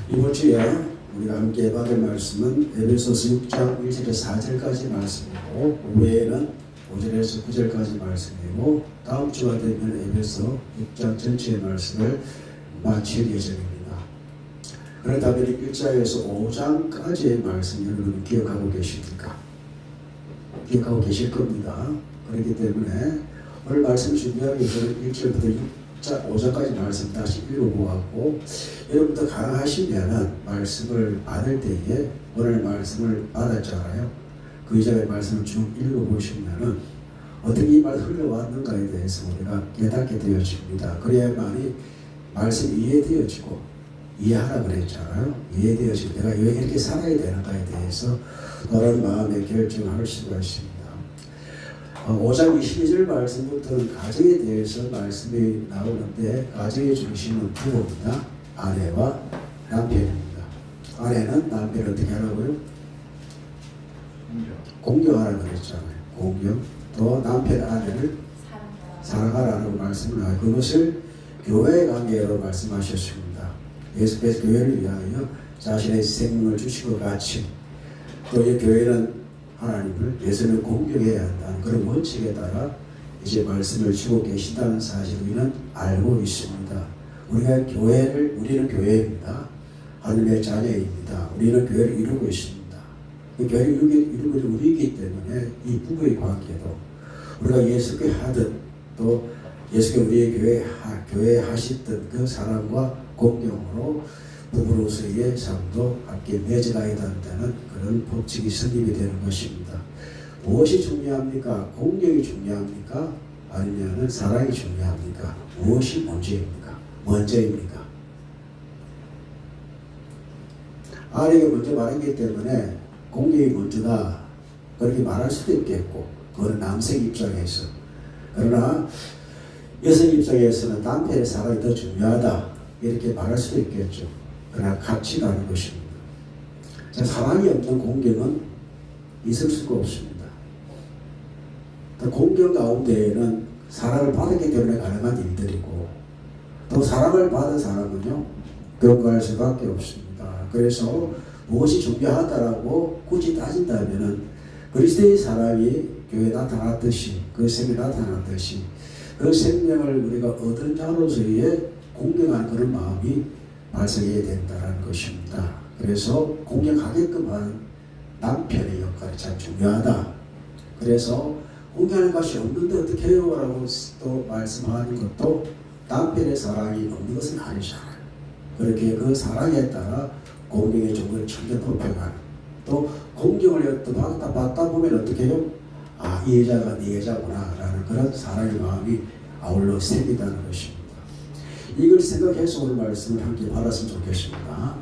이번 주에 우리가 함께 받을 말씀은 에베소서 6장 1절에서 4절까지 말씀이고, 외에는 5절에서 9절까지 말씀이고, 다음 주가 되면 에베소 6장 전체의 말씀을 마칠 예정입니다. 그렇다면 1장에서 5장까지의 말씀 여러분 기억하고 계십니까? 기억하고 계실 겁니다. 그렇기 때문에 오늘 말씀 준비하기 위해서는 1절부터 5장까지 말씀 다시 읽어보았고, 여러분도 가능하시면 말씀을 받을 때에 오늘 말씀을 받았잖아요. 그 이전의 말씀을 쭉 읽어보시면 어떻게 이 말 흘러왔는가에 대해서 우리가 깨닫게 되어집니다. 그래야만이 말씀이 이해되어지고, 이해하라 그랬잖아요. 이해되어지고 내가 왜 이렇게 살아야 되는가에 대해서 다른 마음의 결정을 할 수가 있습니다. 5장 22절 말씀부터는 가정에 대해서 말씀이 나오는데, 가정의 중심은 부부입니다. 아내와 남편입니다. 아내는 남편을 어떻게 하라고요? 공경하라 그랬잖아요. 공경. 또 남편 아내를 사랑하라고 말씀을 하고, 그것을 교회 관계로 말씀하셨습니다. 예수께서 교회를 위하여 자신의 생명을 주신 것 같이 또 이 교회는 하나님을, 예수를 공경해야 한다는 그런 원칙에 따라 이제 말씀을 주고 계시다는 사실을 우리는 알고 있습니다. 우리는 교회입니다. 하나님의 자녀입니다. 우리는 교회를 이루고 있습니다. 그 교회를 이루고 우리이기 때문에 이 부부의 관계도 우리가 예수께 하듯 또 예수께 우리의 교회에 하셨던 그 사랑과 공경으로 부부로서의 삶도 함께 맺어가야 한다는 그런 법칙이 성립이 되는 것입니다. 무엇이 중요합니까? 공경이 중요합니까? 아니면 사랑이 중요합니까? 무엇이 먼저입니까? 아내가 먼저 말했기 때문에 공경이 먼저다 그렇게 말할 수도 있겠고, 그거는 남성 입장에서. 그러나 여성 입장에서는 남편의 사랑이 더 중요하다 이렇게 말할 수도 있겠죠. 그러나 같이 가는 것입니다. 사랑이 없는 공경은 있을 수가 없습니다. 공경 가운데에는 사랑을 받았기 때문에 가능한 일들이고, 또 사랑을 받은 사람은요 경과할 수밖에 없습니다. 그래서 무엇이 중요하다라고 굳이 따진다면은 그리스도의 사랑이 교회에 나타났듯이, 그 생명이 나타났듯이 그 생명을 우리가 얻은 자로서의 공경하는 그런 마음이 발생해야 된다는 것입니다. 그래서 공경하게끔 하는 남편의 역할이 참 중요하다. 그래서 공경하는 것이 없는데 어떻게 해요? 라고 또 말씀하는 것도 남편의 사랑이 없는 것은 아니잖아요. 그렇게 그 사랑에 따라 공경의 종을 천개 높여가는, 또 공경을 받다 보면 어떻게 해요? 아, 이 여자가 네 여자구나 라는 그런 사랑의 마음이 아울러 생긴다는 것입니다. 이걸 생각해서 오늘 말씀을 함께 받았으면 좋겠습니다.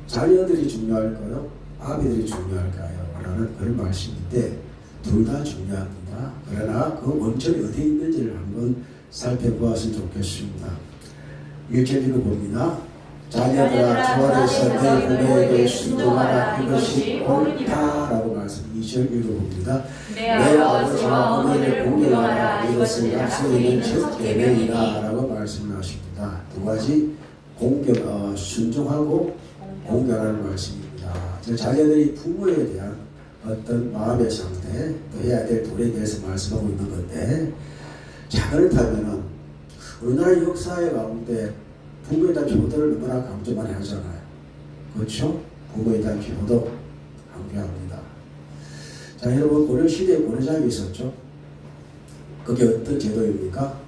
자녀들이 중요할까요? 아비들이 중요할까요? 라는 그런 말씀인데 둘 다 중요합니다. 그러나 그 원천이 어디에 있는지를 한번 살펴보았으면 좋겠습니다. 1절 읽어봅니다. 자녀들아 주 안에서 내 부모에게 순종하라, 이것이 옳다라고 말씀. 2절 읽어봅니다. 내 아버지와 어머니를 공경하라, 이것은 약속에 있는 첫 계명이다 라고 말씀을 하십니다. 두 가지 순종하고 공경하는 말씀입니다. 자녀들이 부모에 대한 어떤 마음의 상태, 또 해야 될 도리에 대해서 말씀하고 있는 건데, 자, 그렇다면은 우리나라 역사의 가운데 부모에 대한 효도를 너무나 강조 많이 하잖아요. 그렇죠? 부모에 대한 효도 강조합니다. 자, 여러분 고려시대에 고려장이 있었죠? 그게 어떤 제도입니까?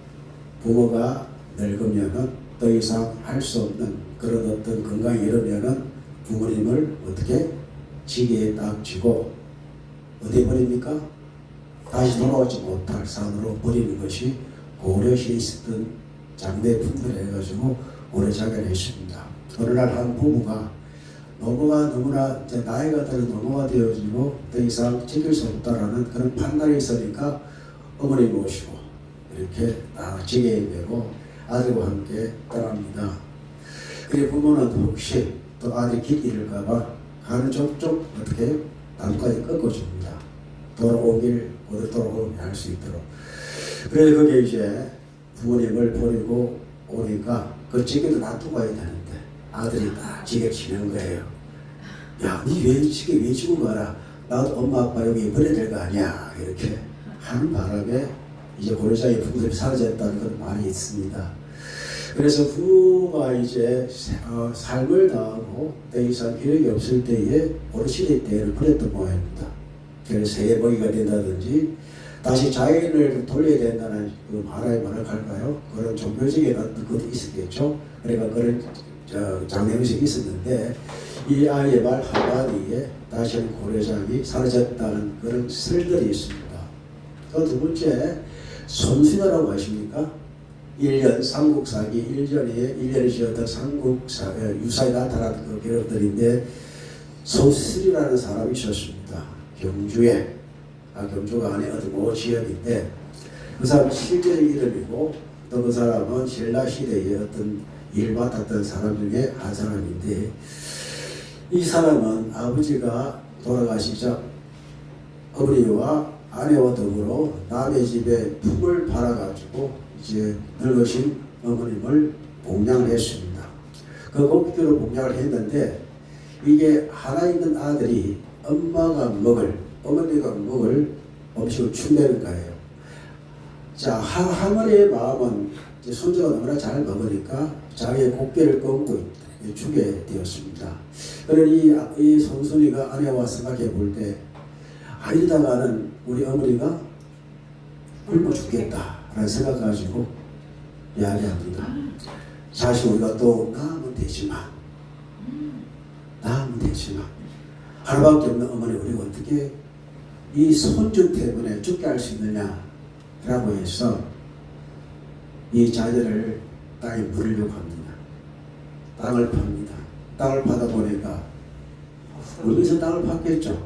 부모가 늙으면은 더 이상 할 수 없는 그런 어떤 건강이 이르면은 부모님을 어떻게 지게에 딱 쥐고 어디에 버립니까? 다시 돌아오지 못할 산으로 버리는 것이 고려시에 있었던 장대품들 해가지고 고려장을 했습니다. 어느 날 한 부부가 노모가 너무나 나이가 들어 노모가 되어지고 더 이상 지킬 수 없다라는 그런 판단이 있으니까 어머니 모시고 이렇게 딱 지게에 메고 아들과 함께 떠납니다. 그래 부모는 혹시 또 아들이 길 잃을까봐 가는 족족 어떻게 나무까지 꺾어줍니다. 돌아오길 곧 돌아오게 할 수 있도록. 그래서 그게 이제 부모님을 버리고 오니까 그 지게도 놔두고 가야 되는데 아들이 딱 지게치는 거예요. 야, 니 왜 지게 왜 죽은 거라? 나도 엄마 아빠 여기 버려야 될 거 아니야. 이렇게 하는 바람에 이제 고려자의 풍습이 사라졌다는 건 많이 있습니다. 그래서 부모가 이제 삶을 다하고 더 이상 기력이 없을 때에 어르신의 때를 버렸던 모양입니다. 그래서 새해 먹이가 된다든지 다시 자연을 돌려야 된다는 그 말에 뭐라 할까요? 그런 종교적인 어떤 것도 있었겠죠. 그러니까 그런 장례의식이 있었는데 이 아이의 말 한마디에 다시는 고려장이 사라졌다는 그런 설들이 있습니다. 또 두 번째, 손수녀라고 하십니까? 1년 삼국사기 1년이 지었던 삼국사 유사에 나타난 그 기록들인데 손수리라는 사람이 있었습니다. 경주에 경주가 안에 어떤 모 지역인데 그 사람은 실제적 이름이고 또 그 사람은 신라 시대의 어떤 일 맡았던 사람 중에 한 사람인데 이 사람은 아버지가 돌아가시자 어머니와 아내와 더불어 남의 집에 품을 팔아가지고 이제 늙으신 어머님을 봉양을 했습니다. 그 곡기로 봉양을 했는데 이게 하나 있는 아들이 어머니가 먹을 음식을 준비하는 거예요. 자, 할머니의 마음은 이제 손주가 너무나 잘 먹으니까 자기의 곡기를 끊고 주게 되었습니다. 그러니 이 손순이가 아내와 생각해 볼 때 이러다가는 우리 어머니가 굶어 죽겠다라는 생각 가지고 이야기합니다. 사실 우리가 또 낳으면 되지만 하나밖에 없는 어머니 우리가 어떻게 이 손주 때문에 죽게 할 수 있느냐라고 해서 이 자녀를 땅에 물으려고 합니다. 땅을 팝니다. 땅을 파다 보니까 어디서 땅을 팠겠죠.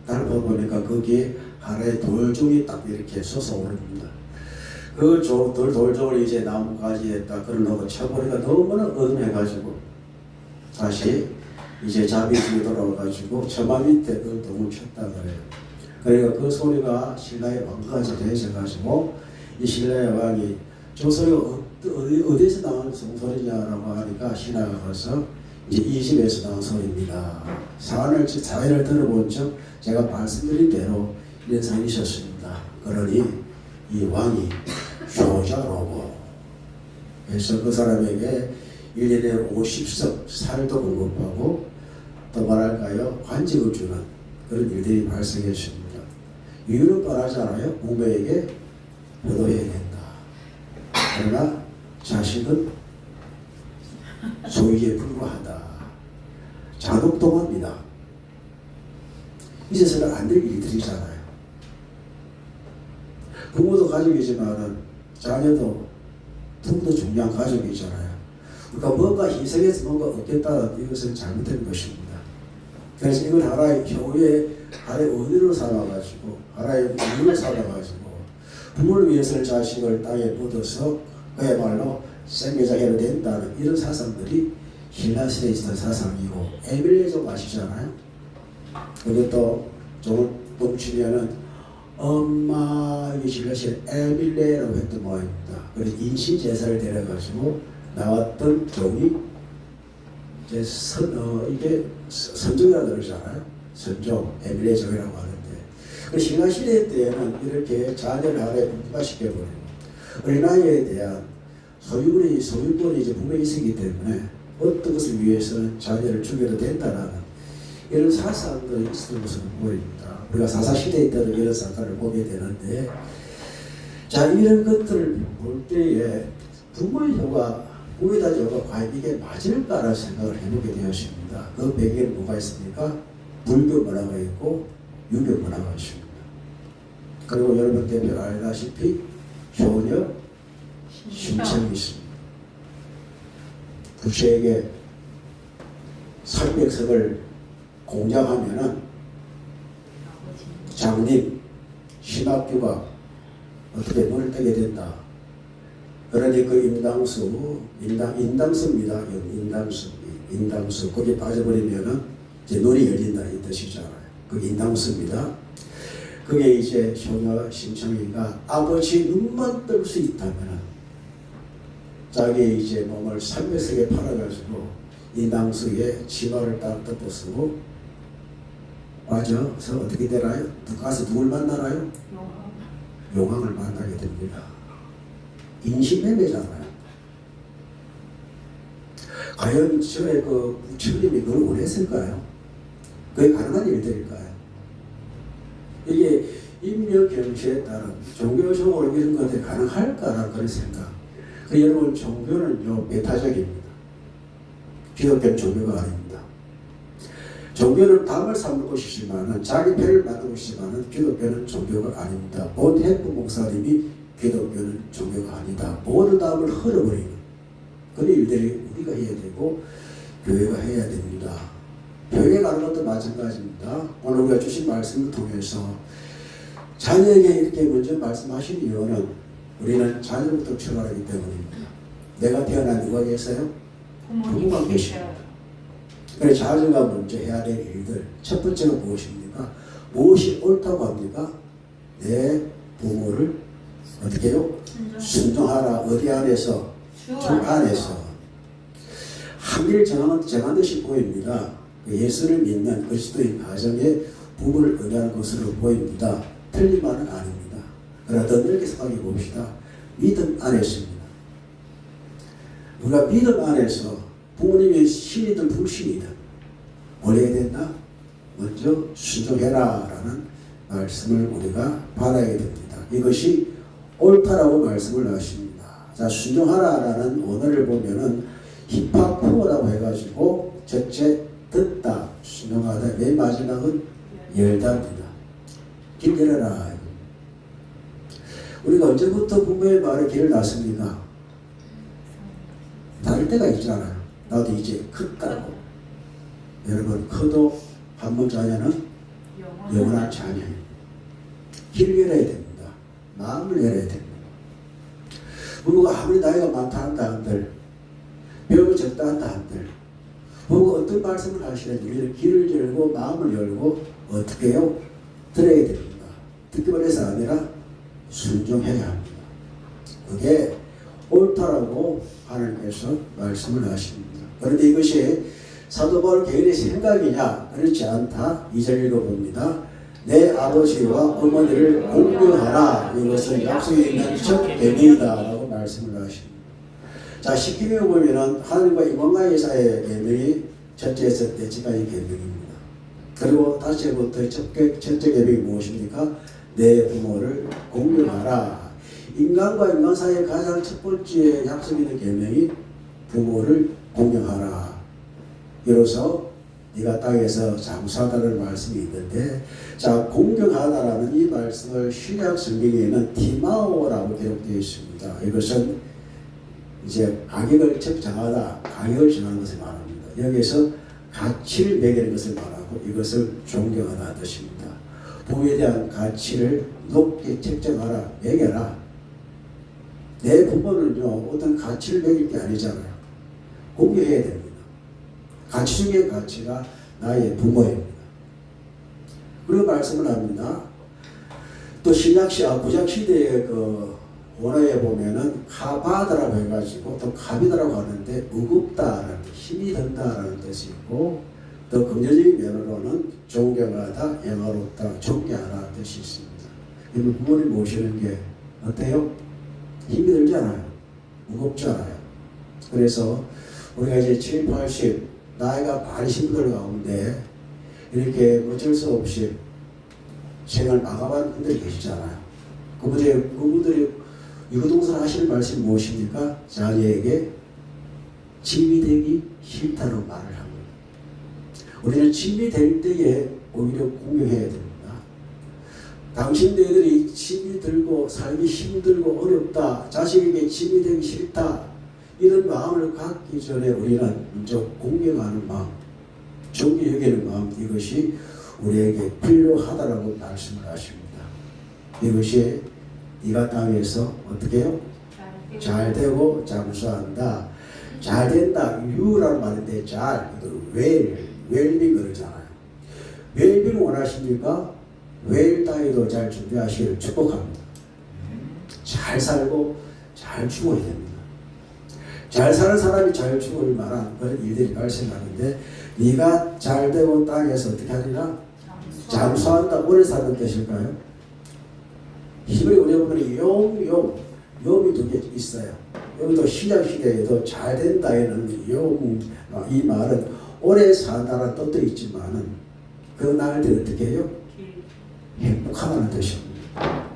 땅을 파다 보니까 거기에 하나의 돌종이 딱 이렇게 솟아오릅니다. 그 돌종을 이제 나무가지에 딱 걸어놓고 쳐보니까 너무나 어둠해가지고 다시 이제 자비심이 돌아와가지고 처마 밑에 그 동을 쳤다 그래요. 그러니까 그 소리가 신라의 왕까지 되셔가지고 이 신라의 왕이 저 소리가 어디서 나오는 소리냐라고 하니까 신하가 가서 이제 이 집에서 나온 소리입니다. 사안을 들어본 적 제가 말씀드린 대로 이런 상이 있었습니다. 그러니 이 왕이 효자로고 그래서 그 사람에게 1년에 50석 살도 공급하고 또 뭐랄까요 관직을 주는 그런 일들이 발생했습니다. 이유는 뻔하잖아요. 부모에게 효도해야 된다. 그러나 자식은 소유에 불과하다. 자독동합니다. 이제서는 안 될 일들이잖아요. 부모도 가족이지만은 자녀도 부모도 중요한 가족이잖아요. 그러니까 뭔가 희생해서 뭔가 얻겠다 이것은 잘못된 것입니다. 그래서 이건 하나의 교회의 하나의 의미로 삼아가지고 하나의 의미로 삼아가지고 부모를 위해서 자식을 땅에 묻어서 그야말로 생계자해로 된다는 이런 사상들이 신라시대에 있었던 사상이고 에밀레족 아시잖아요. 그것도 좀 뭉치면은 엄마 이게 신라시대 에밀레라고 했던 모양입니다. 그래서 인신제사를 데려가지고 나왔던 종이 이제 이게 선종이라고 그러잖아요. 선종 에밀레족이라고 하는데 그 신라시대 때에는 이렇게 자녀를 하나에 분파시켜버리고 어린아이에 대한 소유권이 이제 부모에 있었기 때문에 어떤 것을 위해서는 자녀를 죽여도 된다라는 이런 사상들이 있었던 것으로 보입니다. 우리가 사사시대에 때도 이런 사건을 보게 되는데 자 이런 것들을 볼 때에 부모의 효가 부모의 효가 과연 이게 맞을까라는 생각을 해보게 되었습니다. 그 배경에 뭐가 있습니까? 불교 문화가 있고 유교 문화가 있습니다. 그리고 여러분 대표 알다시피 효녀 신청이 있습니다. 부처에게 300석을 공장하면은 장님, 신학교가 어떻게 눈을 뜨게 된다. 그러니 그 인당수입니다. 인당수. 거기에 빠져버리면은 이제 눈이 열린다 이 뜻이잖아요. 그 인당수입니다. 그게 이제 효녀 신청이가 아버지 눈만 뜰 수 있다면은 자기 이제 몸을 300석에 팔아가지고 인당수에 치마를 딱 덮어쓰고 빠져서 어떻게 되나요? 가서 누굴 만나나요? 용왕을 만나게 됩니다. 인신매매잖아요. 과연 전에 그 부처님이 그걸 원했을까요? 그게 가능한 일들일까요? 이게 임력경시에 따른 종교적으로 이런 것들이 가능할까라는 그런 생각. 여러분, 종교는요 메타적입니다. 기독교는 종교가 아닙니다. 종교는 답을 삼는 것이지만은 자기 배를 만든 것이지만은 기독교는 종교가 아닙니다. 본 해프 목사님이 기독교는 종교가 아니다. 모든 답을 흘러버리는 그런 일들이 우리가 해야 되고 교회가 해야 됩니다. 교회 가는 것도 마찬가지입니다. 오늘 우리가 주신 말씀을 통해서 자녀에게 이렇게 먼저 말씀하신 이유는 우리는 자녀부터 출발하기 때문입니다. 내가 태어난 누가 계세요? 부모가 계십니다. 그래서 자녀가 먼저 해야 될 일들 첫 번째가 무엇입니까? 무엇이 옳다고 합니까? 내 부모를 어떻게 해요? 순종하라. 어디 안에서? 주 안에서. 한길 정한 듯이 보입니다. 예수를 믿는 그리스도인 가정에 부부를 의뢰하는 것으로 보입니다. 틀린 말은 아닙니다. 그러나 더 넓게 생각해 봅시다. 믿음 안에서입니다. 우리가 믿음 안에서 부모님의 신이든 불신이든 뭘 해야 된다? 먼저 순종해라 라는 말씀을 우리가 받아야 됩니다. 이것이 옳다라고 말씀을 하십니다. 자, 순종하라 라는 언어를 보면은 히파쿠어라고 해가지고 첫째 듣다, 순종하다, 맨 마지막은 열다입니다. 길 열어라. 우리가 언제부터 부모의 말에 길을 놨습니까? 다를 때가 있잖아요. 나도 이제 컸다고. 여러분, 커도 한 번 자녀는 영원한 자녀입니다. 길을 열어야 됩니다. 마음을 열어야 됩니다. 부모가 아무리 나이가 많다 한다 한들, 배움이 적다 한다 한들, 부모가 어떤 말씀을 하시는지 우리는 길을 열고 마음을 열고 어떻게 해요? 들어야 됩니다. 듣기만 해서 아니라 순종해야 합니다. 그게 옳다라고 하나님께서 말씀을 하십니다. 그런데 이것이 사도 바울 개인의 생각이냐? 그렇지 않다. 2절 읽어봅니다. 내 아버지와 어머니를 공경하라. 이것은 약속이 있는 첫 계명이다 라고 말씀을 하십니다. 자, 10계명을 보면은 하나님과 인간과의 사이의 계명이 첫째에서 넷째까지 계명입니다. 그리고 다시부터 첫째 계명이 무엇입니까? 내 부모를 공경하라. 인간과 인간 사이의 가장 첫 번째 약속이 있는 계명이 부모를 공경하라. 이로써 네가 땅에서 장수하다는 말씀이 있는데, 자, 공경하다라는 이 말씀을 신약 성경에는 티마오라고 기록되어 있습니다. 이것은 이제 가격을 정하다, 가격을 정하는 것을 말합니다. 여기서 가치를 매기는 것을 말하고 이것을 존경하다 뜻입니다. 부모에 대한 가치를 높게 책정하라, 매겨라. 내 부모는요, 어떤 가치를 매길 게 아니잖아요. 공경해야 됩니다. 가치 중에 가치가 나의 부모입니다. 그리고 말씀을 합니다. 또 구약 시대의 그 원어에 보면은 카바드라고 해가지고 또 카비드라고 하는데 무겁다라는 힘이 든다라는 뜻이 있고, 또 긍정적인 면으로는 존경하다, 영화롭다, 존경하라 뜻이 있습니다. 여러분, 부모님 모시는 게 어때요? 힘이 들잖아요. 무겁잖아요. 그래서 우리가 이제 7, 80 나이가 많은 신부들 가운데 이렇게 어쩔 수 없이 생을 마감한 분들이 계시잖아요. 그분들이 유구동성 하시는 말씀이 무엇입니까? 자녀에게 짐이 되기 싫다는 말을 합니다. 우리는 짐이 될 때에 오히려 공경해야 됩니다. 당신네들이 짐이 들고 살기 힘들고 어렵다, 자식에게 짐이 되기 싫다, 이런 마음을 갖기 전에 우리는 먼저 공경하는 마음, 존귀 여기는 마음, 이것이 우리에게 필요하다라고 말씀을 하십니다. 이것이 네가 땅에서 어떻게 해요? 잘 되고 장수한다. 잘 된다. 유라는 말인데 잘, 웰빙 그러잖아요. 웰빙 원하십니까? 웰다이도 잘 준비하시기를 축복합니다. 잘 살고 잘 죽어야 됩니다. 잘 사는 사람이 잘 죽을 만한 그런 일들이 발생하는데 네가 잘 되고 땅에서 어떻게 하리라? 장수한다. 오래 사는 뜻일까요? 히브리 우리 보면 용이 두 개 있어요. 여기도 신약 시대에도 잘 된다에는 이 말은 오래 산다는 뜻도 있지만은 그 날들 어떻게 해요? 행복하다는 뜻입니다.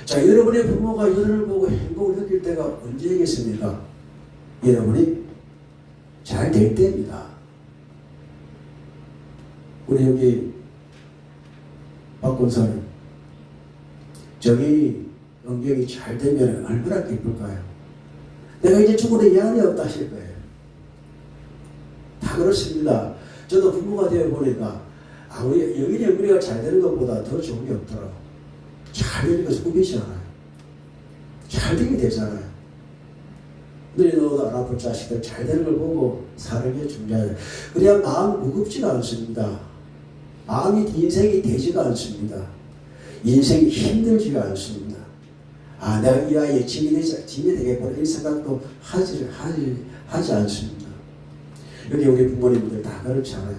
자, 여러분의 부모가 여러분을 보고 행복을 느낄 때가 언제겠습니까? 여러분이 잘 될 때입니다. 우리 여기 박 권사님, 정의 영경이 잘 되면 얼마나 기쁠까요? 내가 이제 죽어도 양이 없다 하실 거예요. 다 그렇습니다. 저도 부모가 되어 보니까 우리 영인이 우리가 잘 되는 것보다 더 좋은 게 없더라고. 잘 되는 것은 꿈이잖아요. 잘 되게 되잖아요. 너희 너도 안 아플 자식들 잘 되는 걸 보고 사는 게 중요해요. 그래야 마음 무겁지가 않습니다. 마음이 인생이 되지가 않습니다. 인생이 힘들지가 않습니다. 내가 이 아이의 짐이 되겠구나 이런 생각도 하지 않습니다. 여기 우리 부모님들 다 그렇잖아요.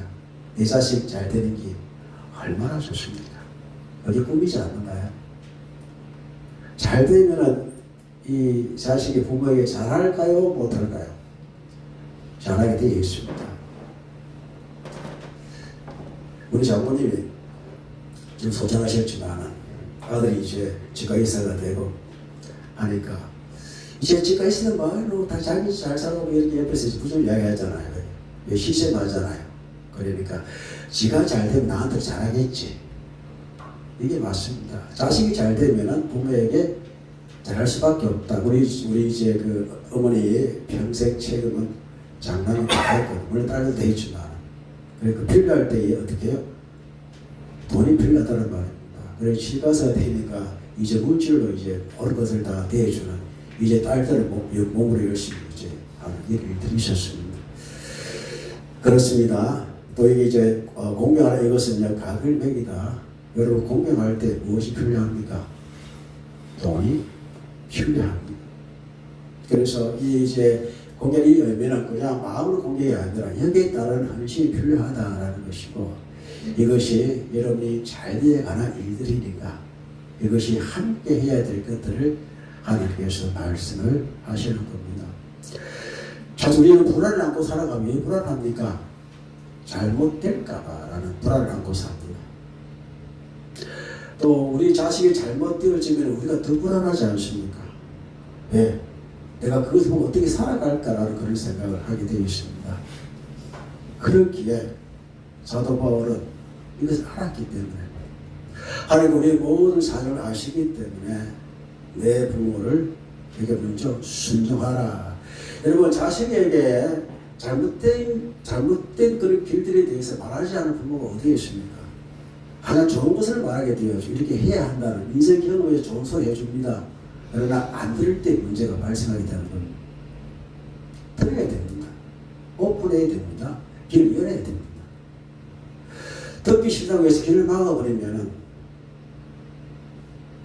내 자식 잘 되는 게 얼마나 좋습니까? 그게 꿈이지 않는가요? 잘 되면은 이 자식이 부모에게 잘할까요? 못할까요? 잘하게 되어 있습니다. 우리 장모님이 지금 소장하셨지만 아들이 이제 치과 의사가 되고 하니까 이제 치과 의사는 뭐로 다 자기 잘 살고 이렇게 옆에서 부정 이야기하잖아요. 시샘하잖아요. 그러니까 지가 잘 되면 나한테 잘하겠지. 이게 맞습니다. 자식이 잘 되면은 부모에게 잘할 수밖에 없다. 우리 이제 그 어머니의 평생 책임은 장난이 다 했거든. 물론 딸도 했지만 그러니까 필요할 때에 어떻게 해요? 돈이 필요하다는 말입니다. 그래서 치과가 되니까 이제 물질로 이제 모든 것을 다 대해주는 이제 딸들을 몸으로 열심히 이제 하는 일을 들으셨습니다. 그렇습니다. 또 이게 이제 공경하는 이것은 각을 매기다. 여러분 공경할 때 무엇이 필요합니까? 돈이 필요합니다. 그래서 이제 공경이 의미는 그냥 마음으로 공경이 아니라 여기에 따른 헌신이 필요하다라는 것이고 이것이 여러분이 잘 되어 가는 일들이니까 이것이 함께 해야 될 것들을 하나님께서 말씀을 하시는 겁니다. 자, 우리는 불안을 안고 살아가면 왜 불안합니까? 잘못될까봐 라는 불안을 안고 삽니다. 또 우리 자식이 잘못되어지면 우리가 더 불안하지 않습니까? 왜? 내가 그것을 보고 어떻게 살아갈까라는 그런 생각을 하게 되어 있습니다. 그렇기에 사도 바울은 이것을 알았기 때문에 하나님 우리의 모든 사정을 아시기 때문에 내 부모를 되게 먼저 순종하라. 여러분 자식에게 잘못된 그런 길들에 대해서 말하지 않은 부모가 어디에 있습니까? 하나 좋은 것을 말하게 되어죠. 이렇게 해야 한다는 인생 경험에 좋은 소리 해줍니다. 그러나 안 들을 때 문제가 발생하게 되는 겁니다. 들어야 됩니다. 오픈해야 됩니다. 길을 열어야 됩니다. 듣기 싫다고 해서 길을 막아버리면은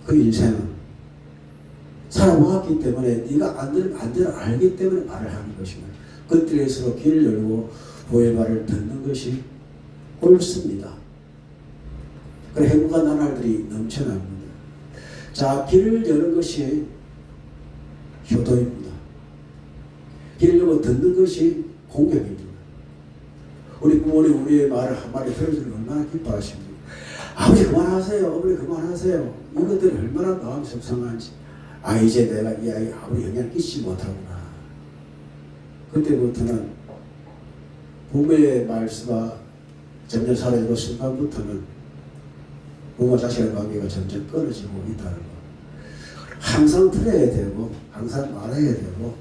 그 인생은 살아왔기 때문에 네가 안 들을 알기 때문에 말을 하는 것이고 그들에서 길을 열고 보의 말을 듣는 것이 옳습니다. 그래 행복한 나날들이 넘쳐납니다. 자, 길을 여는 것이 효도입니다. 길을 열고 듣는 것이 공경입니다. 우리 부모님 우리의 말을 한마디 들어주는 얼마나 기뻐하십니까? 아버지 그만하세요. 어머니 그만하세요. 이것들이 얼마나 마음이 속상한지. 이제 내가 이 아이 아무리 영향을 끼치지 못하구나. 그때부터는 부모의 말수가 점점 사라지고 순간부터는 부모 자식의 관계가 점점 끊어지고 있다는 것. 항상 들어야 되고 항상 말해야 되고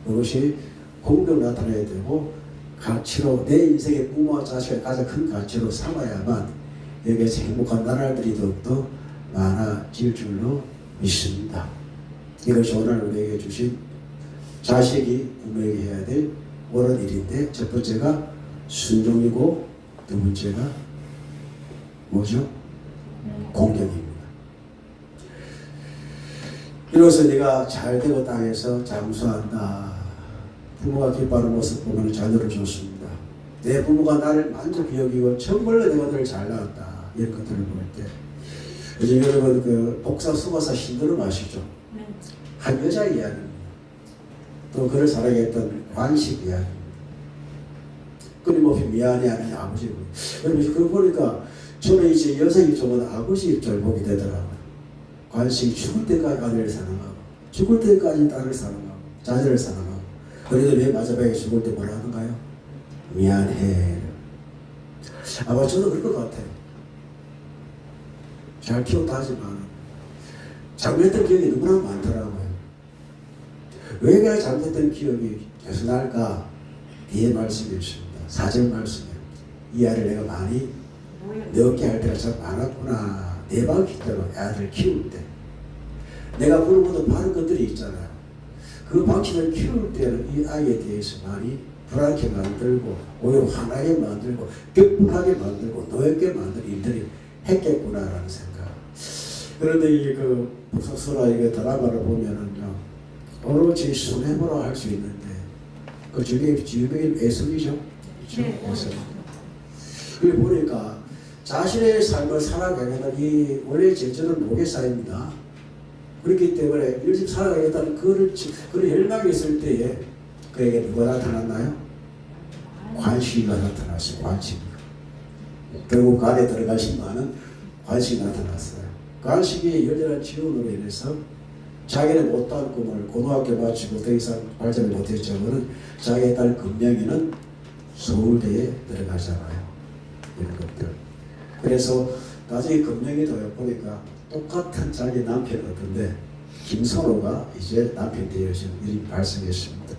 그것이 공평 나타내야 되고 가치로 내 인생의 부모와 자식의 가장 큰 가치로 삼아야만 여기에서 행복한 나날들이 더욱더 많아질 줄로 믿습니다. 이것이 오늘 우리에게 주신 자식이 부모에게 해야 될 옳은 일인데 첫 번째가 순종이고 두 번째가 뭐죠? 공경입니다. 이로써 네가 잘되고 땅에서 장수한다. 부모가 기뻐하는 모습 보면 자녀를 좋습니다. 내 부모가 나를 만족히 여기고 정말로 내가 늘 잘 나왔다. 이런 것들을 볼 때. 요즘 여러분 그 복사 수거사 신드롬 아시죠? 한 여자 이야기입니다. 또 그를 사랑했던 관식 이야기입니다. 끊임없이 미안해하는 아버지. 여러분 그거 보니까 저는 이제 여성이 좋은 아버지 입장을 보게 되더라고요. 관식이 죽을 때까지 아들을 사랑하고 죽을 때까지 딸을 사랑하고 자녀를 사랑하고 그래도 왜 마지막에 죽을 때 뭐라 하는가요? 미안해. 아마 저도 그럴 것 같아요. 잘 키웠다 하지만 잘못했던 기억이 너무나 많더라고요. 왜 그냥 잘못했던 기억이 계속 날까? 뒤에 말씀이 있습니다. 4절 말씀이에요. 이 아이를 내가 많이 늦게 할 때가 참 많았구나. 내 방식 대로 애들 키울 때 내가 부르고도 바른 것들이 있잖아요. 그 방식을 키울 때는 이 아이에 대해서 많이 불안하게 만들고 오히려 화나게 만들고 격분하게 만들고 노엽게 만드는 일들이 했겠구나라는 생각. 그런데 이그 복사서라 이게 드라마를 보면은요 오로지 손해보라 할 수 있는데 그 중에 유명인 애석이죠. 그렇죠? 그걸 보니까 자신의 삶을 살아가겠다는 이 원래 제주는 모계사입니다. 그렇기 때문에 열심히 살아가겠다는 그런 열망이 있을 때에 그에게 누가 나타났나요? 관시가 나타났어요. 관시. 결국 그 안에 들어가시면은 관시가 나타났어요. 관시의 여전한 지원으로 인해서 자기는 못한 꿈을 고등학교 마치고 더 이상 발전을 못했지만은 자기의 딸 금명이는 서울대에 들어가잖아요. 이런 것들. 그래서 나중에 금명이도 보니까 똑같은 자기 남편 같은데 김선호가 이제 남편 되어진 일이 발생했습니다.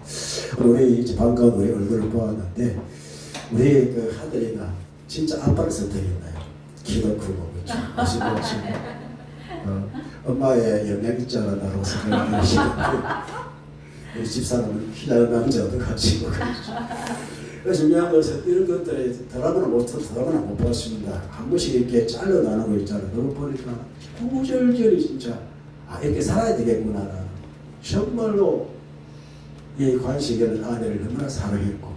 우리 이제 반가운 우리 얼굴을 보았는데 우리 그 하들이가 진짜 아빠를 선택했나요? 키도 크고 그렇죠. 멋있고 엄마의 영향 있지 않았나라고 생각하시는데 우리 집사람은 키 작은 남자도 같이 그래서 중요한 것은 이런 것들에 드라마는 못 봤습니다. 한 번씩 이렇게 잘라 나누고 있잖아요. 그거 보니까 구구절절이 진짜 이렇게 살아야 되겠구나라는 정말로 이 관식에는 아내를 너무나 사랑했고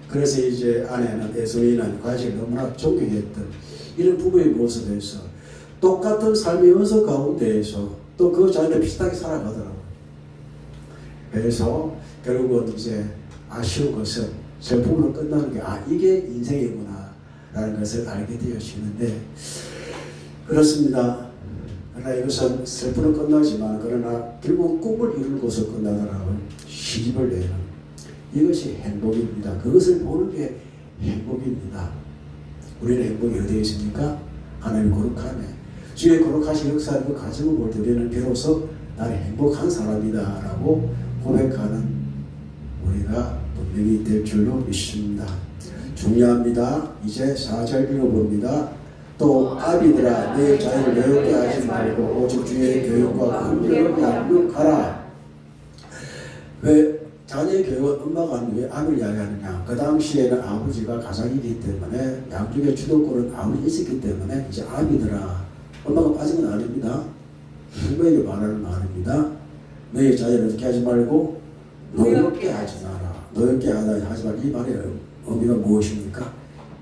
그래서 이제 아내는 애소이는 관식을 너무나 존경했던 이런 부부의 모습에서 똑같은 삶의 연속 가운데에서 또 그 자녀를 비슷하게 살아가더라고요. 그래서 결국은 이제 아쉬운 것은 슬픔으로 끝나는 게 이게 인생이구나 라는 것을 알게 되어지는데 그렇습니다. 그러나 이것은 슬픔으로 끝나지만 그러나 결국 꿈을 이루는 것으로 끝나더라고요. 시집을 내는 이것이 행복입니다. 그것을 보는 게 행복입니다. 우리는 행복이 어디에 있습니까? 하나님 거룩함에 주의 거룩하신 역사를 그 가정을 볼 때 우리는 비로소 나는 행복한 사람이다 라고 고백하는 우리가 분명히 될 줄로 믿습니다. 중요합니다. 이제 4절 읽어봅니다. 또 아비들아 내 자녀를 외롭게 하지 말고 오직 주의 교육과 긍휼을 양육하라. 왜 자녀의 교육은 엄마가 하는 왜 아비를 이야기하느냐. 그 당시에는 아버지가 가장이기 때문에 양육의 주도권은 아버지가 있었기 때문에 이제 아비들아 엄마가 빠진 건 아닙니다. 부모에게 말하는 말입니다. 너의 자녀를 어떻게 하지 말고 노엽게 하지 마라. 노엽게 하지 말라. 이 말의 의미가 무엇입니까?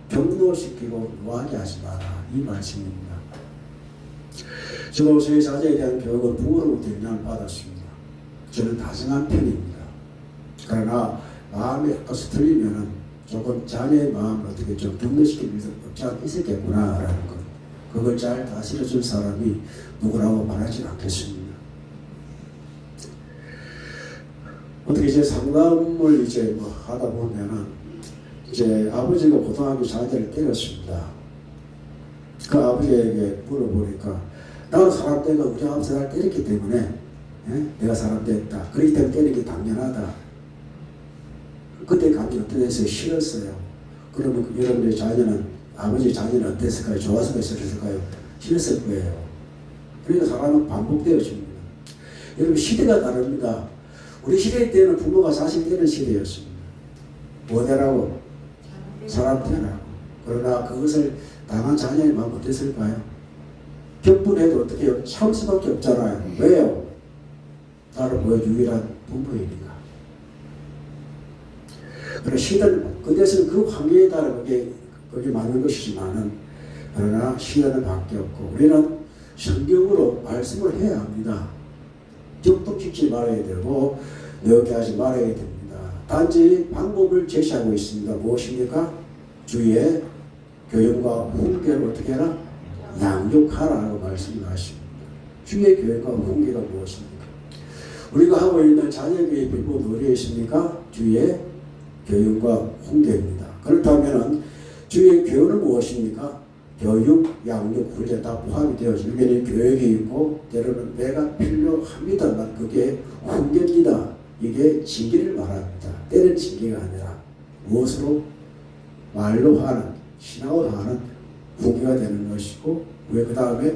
병노시키고 노하게 하지 마라. 이 말씀입니다. 저도 저희 자녀에 대한 교육은 부모로부터 영향을 받았습니다. 저는 다정한 편입니다. 그러나 마음이 약간씩 틀리면 조금 자녀의 마음을 어떻게 좀 병노시킬 일도 없지 않게 있었겠구나라는 것. 그걸 잘 다스려 줄 사람이 누구라고 말하지 않겠습니다. 어떻게 이제 상담을 이제 뭐 하다 보면은 이제 아버지가 고등학교 자녀를 때렸습니다. 그 아버지에게 물어보니까 나도 사람 때가 우리 아버지가 날 때렸기 때문에 내가 사람 됐다. 그렇기 때문에 때리는 게 당연하다. 그때 감정이 어땠어요? 싫었어요. 그러면 여러분의 자녀는 아버지 자녀는 어땠을까요? 좋았을까요? 싫었을까요? 싫었을 거예요. 그러니까 사람은 반복되어집니다. 여러분 시대가 다릅니다. 우리 시대 때는 부모가 자식 때리는 시대였습니다. 뭐대라고? 사람 때라고. 그러나 그것을 당한 자녀의 마음 어땠을까요? 격분해도 어떻게 해요? 참을 수밖에 없잖아요. 왜요? 나를 보여주기란 부모이니까. 그러나 시대는 그것은 그 환경에 따라 그게 맞는 것이지만은 그러나 시대는 바뀌었고 우리는 성경으로 말씀을 해야 합니다. 적독짓지 말아야 되고 늦게 하지 말아야 됩니다. 단지 방법을 제시하고 있습니다. 무엇입니까? 주의 교훈과 훈계를 어떻게 해라? 양육하라고 말씀을 하십니다. 주의 교훈과 훈계가 무엇입니까? 우리가 하고 있는 자녀교육 비법은 어디에 있습니까? 주의 교훈과 훈계입니다. 그렇다면 주의 교훈은 무엇입니까? 교육, 양육, 훈련 다 포함이 되어서 여기는 교육이 있고 때로는 내가 필요합니다만 그게 훈계입니다. 이게 징계를 말합니다. 때는 징계가 아니라 무엇으로? 말로 하는, 신앙으로 하는 훈계가 되는 것이고 왜 그 다음에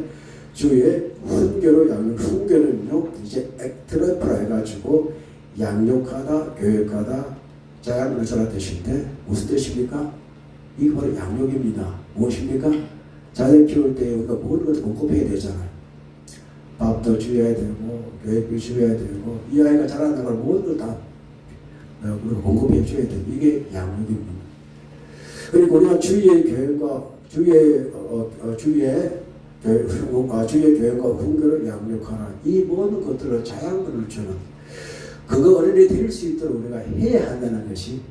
주의 훈계로 양육, 훈계는요 이제 액트러프라 해가지고 양육하다, 교육하다 자양분을 전한 뜻인데 무슨 뜻입니까? 이게 바로 양육입니다. 무엇입니까? 자녀 키울 때 우리가 모든 것을 공급해야 되잖아요. 밥도 주어야 되고 교육도 주어야 되고 이 아이가 자란다고 모든 걸 다 우리가 공급해 줘야 되고 이게 양육입니다. 그리고 우리가 주의 교육과 주의 교육과 훈계를 양육하는 이 모든 것들을 자양분을 주는 그거 어른이 될 수 있도록 우리가 해야 한다는 것이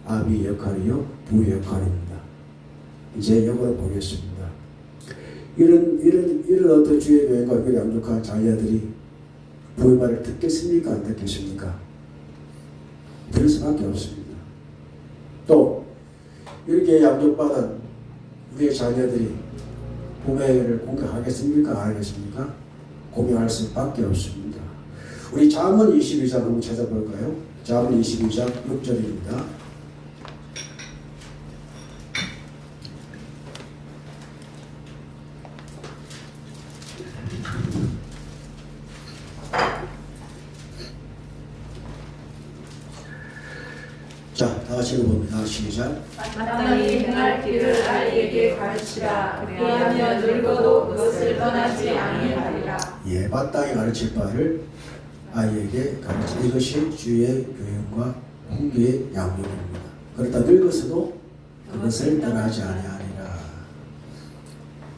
아비의 역할이요 부의 역할입니다. 이제 영어로 보겠습니다. 이런 어떤 주의 교육과 훈계를 양육한 자녀들이 부의 말을 듣겠습니까? 안 듣겠습니까? 들을 수밖에 없습니다. 또 이렇게 양육받은 우리의 자녀들이 부모를 공경하겠습니까? 안 하겠습니까? 공경할 수밖에 없습니다. 우리 잠언 22장 한번 찾아볼까요? 잠언 22장 6절입니다. 자, 다 같이 읽어봅니다. 시작. 마땅히 행할 길을 아이에게 가르치라. 그리하면 늙어도 그것을 떠나지 아니하리라. 예, 마땅히 가르칠 바를 아이에게 가르치라. 이것이 주의 교육과 훈계의 양육입니다. 그렇다 늙어서도 그것을 떠나지 아니하리라.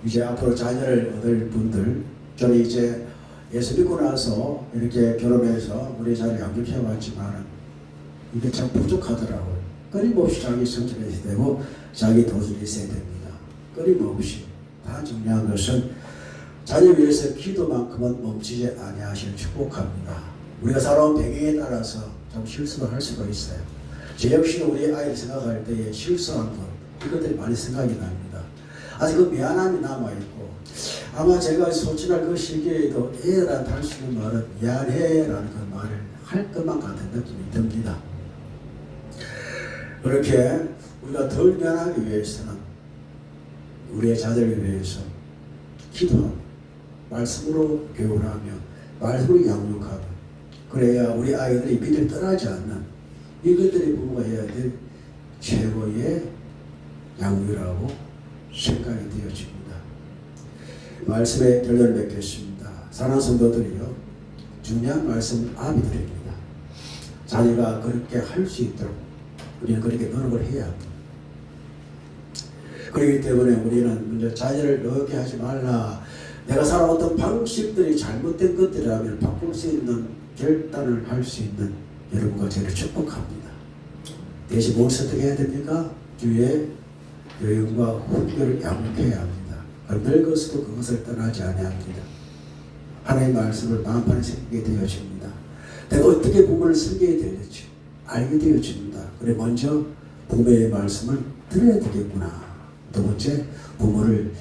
이제 앞으로 자녀를 얻을 분들, 저는 이제 예수 믿고 나서 이렇게 결혼해서 우리 자녀를 양육해 왔지만 이게 참 부족하더라고요. 끊임없이 자기 성질이 있어야 되고 자기 도전이 있어야 됩니다. 끊임없이. 다 중요한 것은 자녀 위해서 기도만큼은 멈추지 아니하시는 축복합니다. 우리가 살아온 배경에 따라서 좀 실수를 할 수가 있어요. 저 역시 우리 아이를 생각할 때에 실수한 것 이것들이 많이 생각이 납니다. 아직 그 미안함이 남아있고 아마 제가 소진할 그 시기에도 애들한테 할 수 있는 말은 미안해라는 그 말을 할 것만 같은 느낌이 듭니다. 그렇게 우리가 덜 미안하기 위해서는 우리의 자녀를 위해서 기도하고 말씀으로 교훈하며 말씀으로 양육하며 그래야 우리 아이들이 믿음을 떠나지 않는 이것들이 부모가 해야 될 최고의 양육이라고 생각이 되어집니다. 말씀의 결론을 맺겠습니다. 사랑하는 성도들이요, 중요한 말씀은 아비들입니다. 자녀가 그렇게 할 수 있도록 우리는 그렇게 노력을 해야 합니다. 그렇기 때문에 우리는 먼저 자녀를 넣게 하지 말라. 내가 살아왔던 방식들이 잘못된 것들이라면 바꿀 수 있는 결단을 할 수 있는 여러분과 저를 축복합니다. 대신 무엇을 어떻게 해야 됩니까? 주의 교육과 훈계를 양육해야 합니다. 그럼 늙어서도 그것을 떠나지 아니합니다. 하나님의 말씀을 마음판에 새기게 되어집니다. 내가 어떻게 부모를 섬기게 되는지 알게 되어집니다. 그래 먼저 부모의 말씀을 들어야 되겠구나. 두 번째 부모를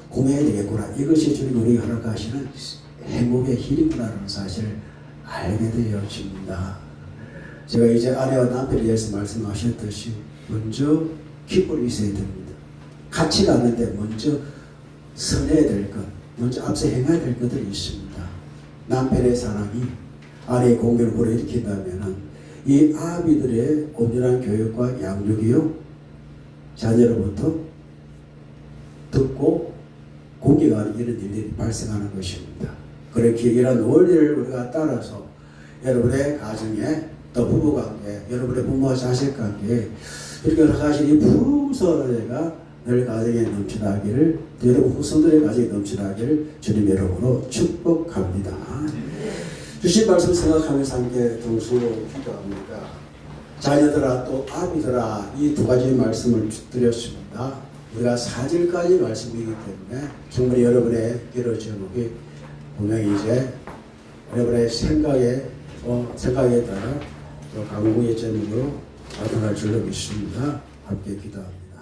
공해야 되겠구나. 이것이 주님 우리에게 허락하시는 행복의 길이구나라는 사실을 알게 되어집니다. 제가 이제 아내와 남편에 대해서 말씀하셨듯이 먼저 기쁨이 있어야 됩니다. 같이 가는데 먼저 선해야 될 것, 먼저 앞서 행해야 될 것들이 있습니다. 남편의 사랑이 아내의 공경을 불러일으킨다면 이 아비들의 온전한 교육과 양육이요 자녀로부터 듣고 공경하는 이런 일들이 발생하는 것입니다. 그렇게 이런 원리를 우리가 따라서 여러분의 가정에 또 또 부부관계, 여러분의 부모와 자식관계 이렇게 여러 가지 이 풍성하가 늘 가정에 넘쳐나기를, 여러분 후손들의 가정에 넘쳐나기를 주님 여러분으로 축복합니다. 주신 말씀 생각하면서 함께 동수로 기도합니다. 자녀들아 또 아비들아, 이 두 가지 말씀을 드렸습니다. 우리가 4절까지 말씀이기 때문에 충분히 여러분의 기도 제목이 분명히 이제 여러분의 생각에 따라 또 강구의 제목으로 나타날 줄로 믿습니다. 함께 기도합니다.